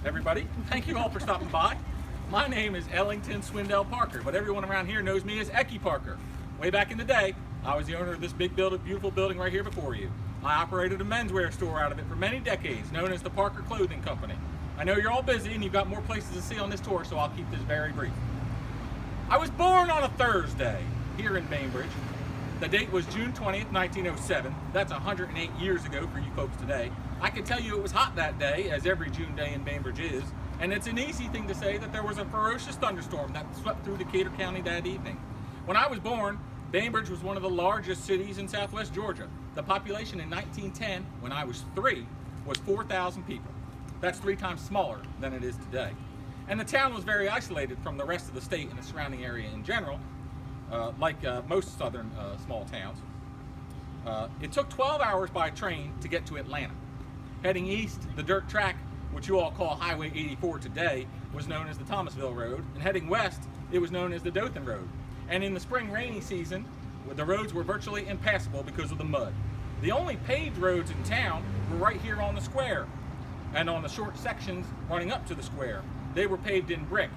everybody. Thank you all for stopping by. My name is Ellington Swindell Parker, but everyone around here knows me as Eckie Parker. Way back in the day, I was the owner of this big beautiful building right here before you. I operated a menswear store out of it for many decades, known as the Parker Clothing Company. I know you're all busy and you've got more places to see on this tour, so I'll keep this very brief. I was born on a Thursday here in Bainbridge. The date was June 20th, 1907. That's 108 years ago for you folks today. I can tell you it was hot that day, as every June day in Bainbridge is, and it's an easy thing to say that there was a ferocious thunderstorm that swept through Decatur County that evening. When I was born, Bainbridge was one of the largest cities in southwest Georgia. The population in 1910, when I was 3, was 4,000 people. That's 3 times smaller than it is today. And the town was very isolated from the rest of the state and the surrounding area in general, like most southern small towns. It took 12 hours by train to get to Atlanta. Heading east, the dirt track, which you all call Highway 84 today, was known as the Thomasville Road, and heading west, it was known as the Dothan Road. And in the spring rainy season, the roads were virtually impassable because of the mud. The only paved roads in town were right here on the square, and on the short sections running up to the square. They were paved in brick.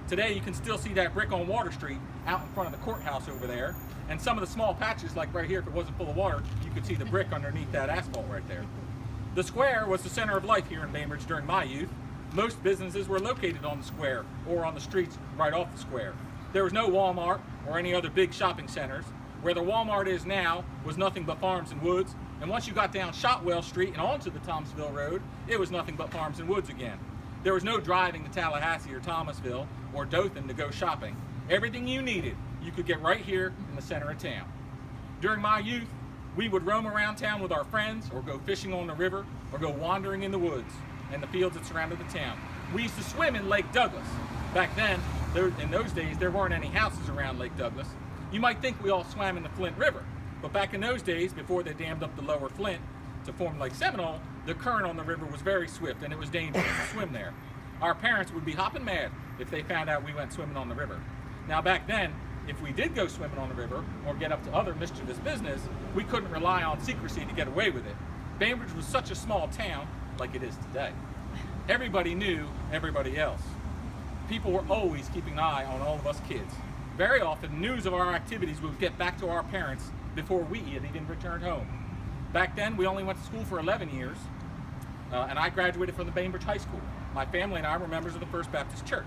Today you can still see that brick on Water Street out in front of the courthouse over there, and some of the small patches, like right here, if it wasn't full of water, you could see the brick underneath that asphalt right there. The square was the center of life here in Bainbridge during my youth. Most businesses were located on the square or on the streets right off the square. There was no Walmart or any other big shopping centers. Where the Walmart is now was nothing but farms and woods, and once you got down Shotwell Street and onto the Thomasville Road, it was nothing but farms and woods again. There was no driving to Tallahassee or Thomasville or Dothan to go shopping. Everything you needed, you could get right here in the center of town. During my youth, we would roam around town with our friends, or go fishing on the river, or go wandering in the woods and the fields that surrounded the town. We used to swim in Lake Douglas. Back then, in those days, there weren't any houses around Lake Douglas. You might think we all swam in the Flint River, but back in those days, before they dammed up the lower Flint to form Lake Seminole, the current on the river was very swift and it was dangerous to swim there. Our parents would be hopping mad if they found out we went swimming on the river. Now back then, if we did go swimming on the river or get up to other mischievous business, we couldn't rely on secrecy to get away with it. Bainbridge was such a small town, like it is today. Everybody knew everybody else. People were always keeping an eye on all of us kids. Very often, news of our activities would get back to our parents before we had even returned home. Back then, we only went to school for 11 years, and I graduated from the Bainbridge High School. My family and I were members of the First Baptist Church.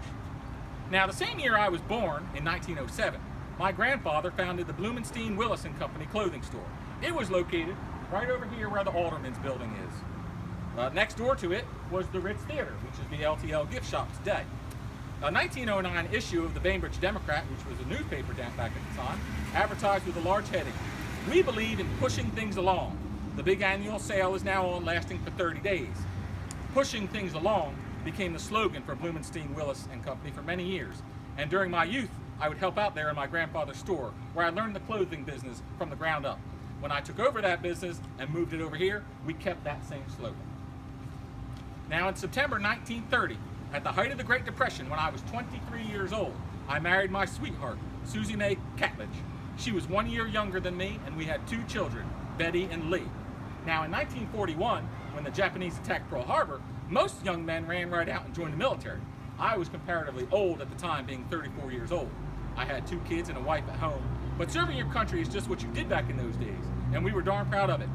Now, the same year I was born, in 1907, my grandfather founded the Blumenstein Willis & Company clothing store. It was located right over here where the Alderman's building is. Next door to it was the Ritz Theater, which is the LTL gift shop today. A 1909 issue of the Bainbridge Democrat, which was a newspaper back at the time, advertised with a large heading, "We believe in pushing things along. The big annual sale is now on, lasting for 30 days. Pushing things along became the slogan for Blumenstein Willis & Company for many years. And during my youth, I would help out there in my grandfather's store, where I learned the clothing business from the ground up. When I took over that business and moved it over here, we kept that same slogan. Now in September 1930, at the height of the Great Depression, when I was 23 years old, I married my sweetheart, Susie Mae Catledge. She was 1 year younger than me, and we had 2 children, Betty and Lee. Now in 1941, when the Japanese attacked Pearl Harbor, most young men ran right out and joined the military. I was comparatively old at the time, being 34 years old. I had 2 kids and a wife at home, but serving your country is just what you did back in those days, and we were darn proud of it.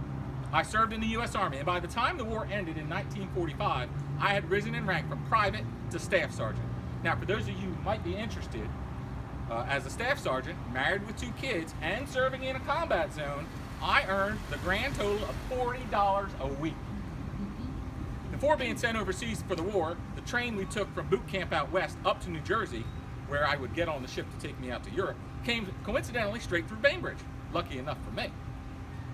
I served in the U.S. Army, and by the time the war ended in 1945, I had risen in rank from private to staff sergeant. Now, for those of you who might be interested, as a staff sergeant, married with 2 kids, and serving in a combat zone, I earned the grand total of $40 a week. Before being sent overseas for the war, the train we took from boot camp out west up to New Jersey, where I would get on the ship to take me out to Europe, came coincidentally straight through Bainbridge. Lucky enough for me.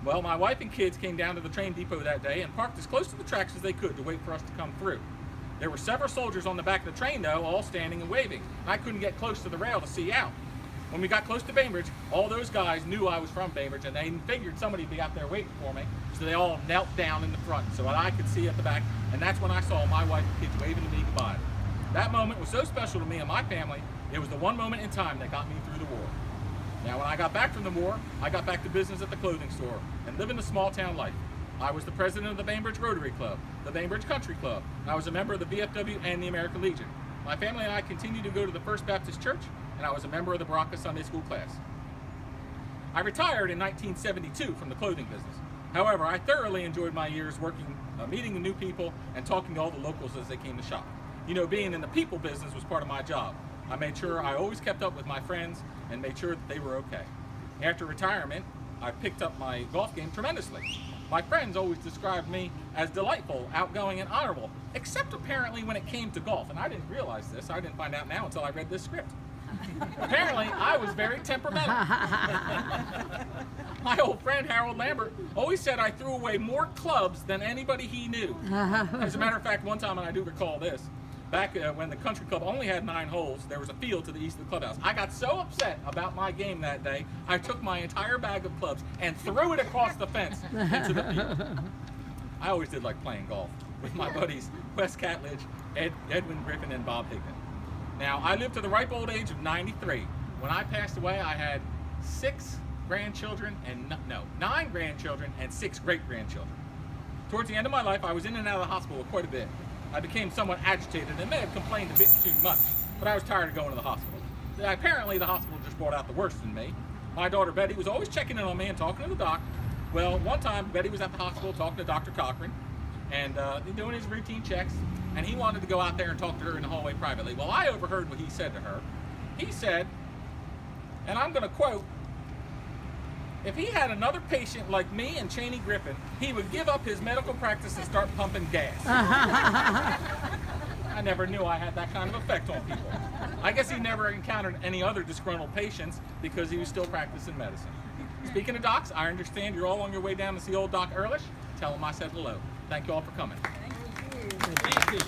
Well, my wife and kids came down to the train depot that day and parked as close to the tracks as they could to wait for us to come through. There were several soldiers on the back of the train, though, all standing and waving. I couldn't get close to the rail to see out. When we got close to Bainbridge, all those guys knew I was from Bainbridge, and they figured somebody would be out there waiting for me, so they all knelt down in the front so that I could see at the back, and that's when I saw my wife and kids waving to me goodbye. That moment was so special to me and my family, it was the one moment in time that got me through the war. Now, when I got back from the war, I got back to business at the clothing store and living the small town life. I was the president of the Bainbridge Rotary Club, the Bainbridge Country Club. I was a member of the VFW and the American Legion. My family and I continued to go to the First Baptist Church, and I was a member of the Baraka Sunday School class. I retired in 1972 from the clothing business. However, I thoroughly enjoyed my years working, meeting the new people, and talking to all the locals as they came to shop. You know, being in the people business was part of my job. I made sure I always kept up with my friends and made sure that they were okay. After retirement, I picked up my golf game tremendously. My friends always described me as delightful, outgoing, and honorable, except apparently when it came to golf. And I didn't realize this. I didn't find out now until I read this script. Apparently, I was very temperamental. My old friend Harold Lambert always said I threw away more clubs than anybody he knew. As a matter of fact, one time, and I do recall this, back when the country club only had 9 holes, there was a field to the east of the clubhouse. I got so upset about my game that day, I took my entire bag of clubs and threw it across the fence into the field. I always did like playing golf with my buddies Wes Catledge, Edwin Griffin, and Bob Higdon. Now, I lived to the ripe old age of 93. When I passed away, I had 9 grandchildren and 6 great-grandchildren. Towards the end of my life, I was in and out of the hospital quite a bit. I became somewhat agitated and may have complained a bit too much, but I was tired of going to the hospital. Apparently, the hospital just brought out the worst in me. My daughter Betty was always checking in on me and talking to the doc. Well, one time, Betty was at the hospital talking to Dr. Cochran and doing his routine checks, and he wanted to go out there and talk to her in the hallway privately. Well, I overheard what he said to her. He said, and I'm going to quote, "If he had another patient like me and Cheney Griffin, he would give up his medical practice and start pumping gas." I never knew I had that kind of effect on people. I guess he never encountered any other disgruntled patients because he was still practicing medicine. Speaking of docs, I understand you're all on your way down to see old Doc Ehrlich. Tell him I said hello. Thank you all for coming. Thank you.